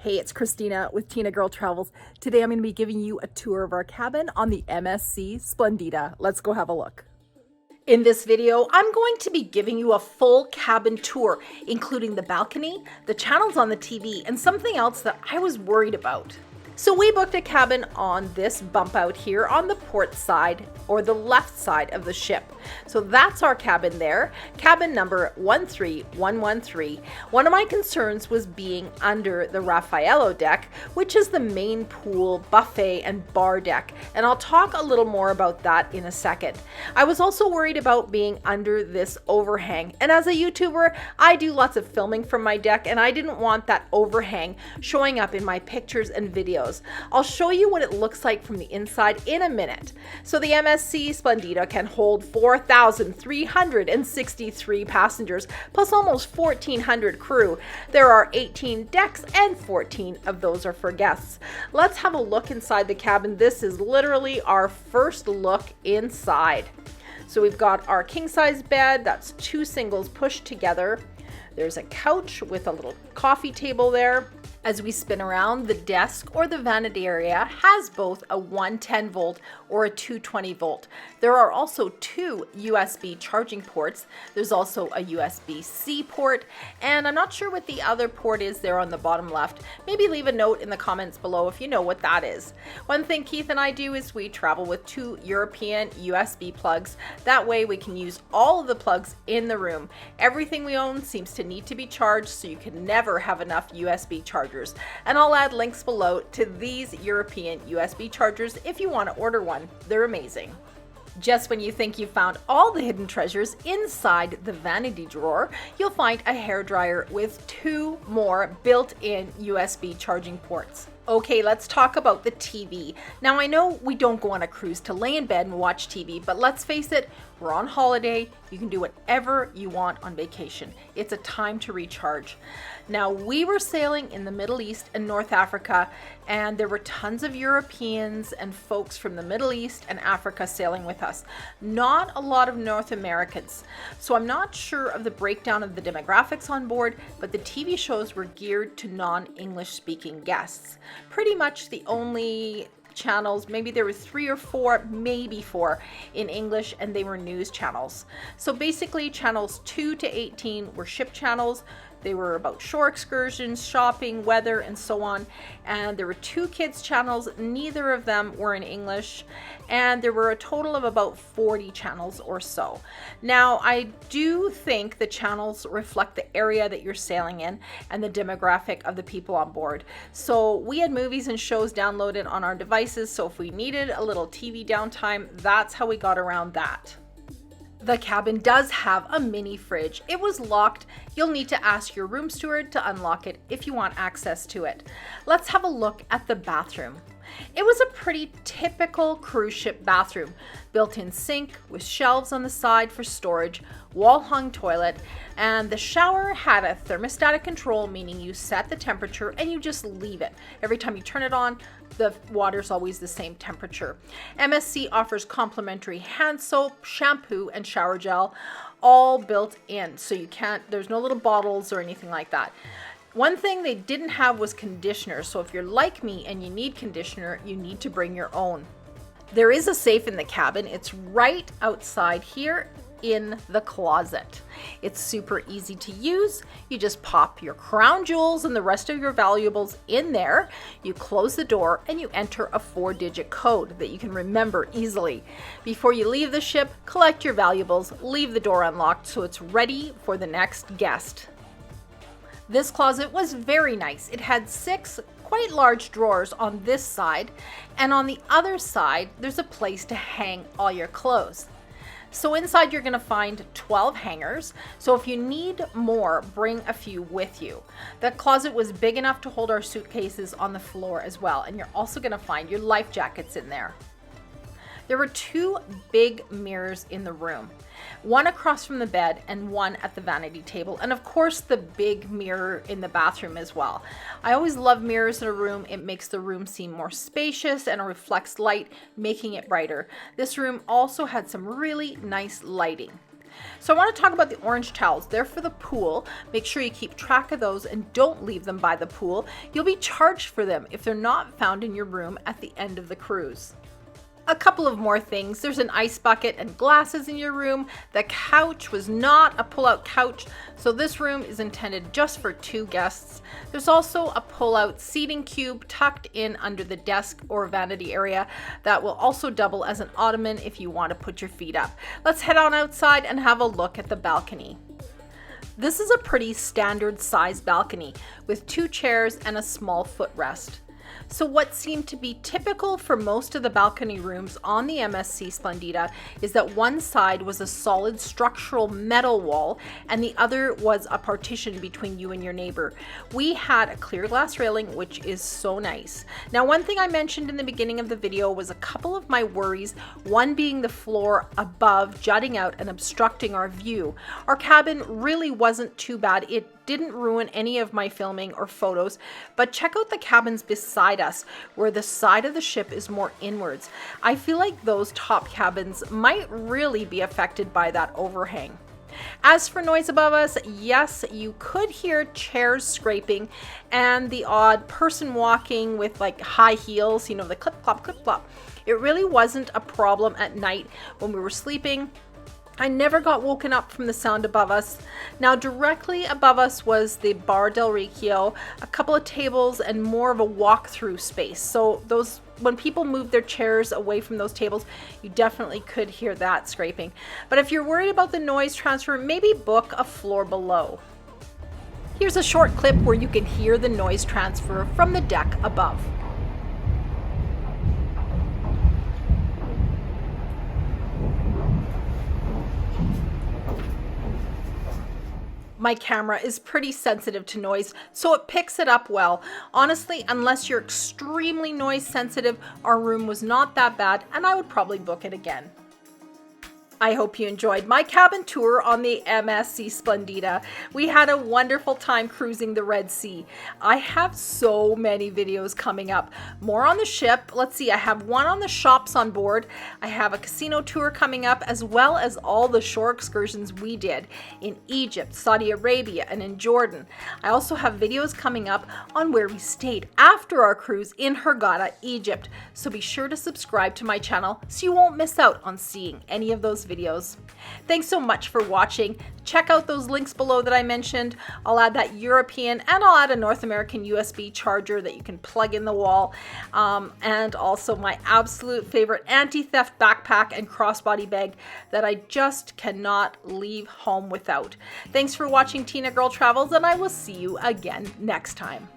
Hey, it's Christina with Tinagirl Travels. Today I'm going to be giving you a tour of our cabin on the MSC Splendida. Let's go have a look. In this video, I'm going to be giving you a full cabin tour, including the balcony, the channels on the TV, and something else that I was worried about. So we booked a cabin on this bump out here on the port side, or the left side of the ship. So that's our cabin there, cabin number 13113. One of my concerns was being under the Raffaello deck, which is the main pool, buffet, and bar deck, and I'll talk a little more about that in a second. I was also worried about being under this overhang, and as a YouTuber, I do lots of filming from my deck, and I didn't want that overhang showing up in my pictures and videos. I'll show you what it looks like from the inside in a minute. So the MSC Splendida can hold 4,363 passengers, plus almost 1,400 crew. There are 18 decks and 14 of those are for guests. Let's have a look inside the cabin. This is literally our first look inside. So we've got our king size bed, that's 2 singles pushed together. There's a couch with a little coffee table there. As we spin around, the desk or the vanity area has both a 110 volt or a 220 volt. There are also 2 USB charging ports. There's also a USB-C port, and I'm not sure what the other port is there on the bottom left. Maybe leave a note in the comments below if you know what that is. One thing Keith and I do is we travel with 2 European USB plugs. That way we can use all of the plugs in the room. Everything we own seems to need to be charged, so you can never have enough USB chargers. And I'll add links below to these European USB chargers if you want to order one. They're amazing. Just when you think you've found all the hidden treasures inside the vanity drawer, you'll find a hairdryer with 2 more built-in USB charging ports. Okay, let's talk about the TV. Now I know we don't go on a cruise to lay in bed and watch TV, but let's face it, we're on holiday. You can do whatever you want on vacation. It's a time to recharge. Now we were sailing in the Middle East and North Africa, and there were tons of Europeans and folks from the Middle East and Africa sailing with us. Not a lot of North Americans. So I'm not sure of the breakdown of the demographics on board, but the TV shows were geared to non-English speaking guests. Pretty much the only channels, maybe there were 3 or 4, maybe 4 in English, and they were news channels. So basically channels 2 to 18 were ship channels. They were about shore excursions, shopping, weather, and so on. And there were 2 kids channels. Neither of them were in English. And there were a total of about 40 channels or so. Now, I do think the channels reflect the area that you're sailing in and the demographic of the people on board. So we had movies and shows downloaded on our devices. So if we needed a little TV downtime, that's how we got around that. The cabin does have a mini fridge. It was locked. You'll need to ask your room steward to unlock it if you want access to it. Let's have a look at the bathroom. It was a pretty typical cruise ship bathroom. Built-in sink with shelves on the side for storage, wall-hung toilet, and the shower had a thermostatic control, meaning you set the temperature and you just leave it. Every time you turn it on, the water's always the same temperature. MSC offers complimentary hand soap, shampoo, and shower gel, all built in, so there's no little bottles or anything like that. One thing they didn't have was conditioner, so if you're like me and you need conditioner, you need to bring your own. There is a safe in the cabin. It's right outside here in the closet. It's super easy to use. You just pop your crown jewels and the rest of your valuables in there. You close the door and you enter a 4-digit code that you can remember easily. Before you leave the ship, collect your valuables, leave the door unlocked so it's ready for the next guest. This closet was very nice. It had 6 quite large drawers on this side, and on the other side, there's a place to hang all your clothes. So inside you're going to find 12 hangers. So if you need more, bring a few with you. The closet was big enough to hold our suitcases on the floor as well, and you're also going to find your life jackets in there. There were 2 big mirrors in the room, one across from the bed and one at the vanity table, and of course the big mirror in the bathroom as well. I always love mirrors in a room. It makes the room seem more spacious and it reflects light, making it brighter. This room also had some really nice lighting. So I want to talk about the orange towels. They're for the pool. Make sure you keep track of those and don't leave them by the pool. You'll be charged for them if they're not found in your room at the end of the cruise. A couple of more things. There's an ice bucket and glasses in your room. The couch was not a pull-out couch, so this room is intended just for 2 guests. There's also a pull-out seating cube tucked in under the desk or vanity area that will also double as an ottoman if you want to put your feet up. Let's head on outside and have a look at the balcony. This is a pretty standard size balcony with 2 chairs and a small footrest. So what seemed to be typical for most of the balcony rooms on the MSC Splendida is that one side was a solid structural metal wall and the other was a partition between you and your neighbor. We had a clear glass railing, which is so nice. Now, one thing I mentioned in the beginning of the video was a couple of my worries, one being the floor above jutting out and obstructing our view. Our cabin really wasn't too bad. It didn't ruin any of my filming or photos, but check out the cabins beside us where the side of the ship is more inwards. I feel like those top cabins might really be affected by that overhang. As for noise above us, yes, you could hear chairs scraping and the odd person walking with like high heels, you know, the clip clop, clip clop. It really wasn't a problem at night when we were sleeping. I never got woken up from the sound above us. Now, directly above us was the Bar del Riccio, a couple of tables and more of a walk-through space. So those, when people move their chairs away from those tables, you definitely could hear that scraping. But if you're worried about the noise transfer, maybe book a floor below. Here's a short clip where you can hear the noise transfer from the deck above. My camera is pretty sensitive to noise, so it picks it up well. Honestly, unless you're extremely noise sensitive, our room was not that bad, and I would probably book it again. I hope you enjoyed my cabin tour on the MSC Splendida. We had a wonderful time cruising the Red Sea. I have so many videos coming up. More on the ship. Let's see, I have one on the shops on board. I have a casino tour coming up, as well as all the shore excursions we did in Egypt, Saudi Arabia, and in Jordan. I also have videos coming up on where we stayed after our cruise in Hurghada, Egypt. So be sure to subscribe to my channel so you won't miss out on seeing any of those videos. Thanks so much for watching. Check out those links below that I mentioned. I'll add that European and I'll add a North American USB charger that you can plug in the wall. And also my absolute favorite anti-theft backpack and crossbody bag that I just cannot leave home without. Thanks for watching Tinagirl Travels, and I will see you again next time.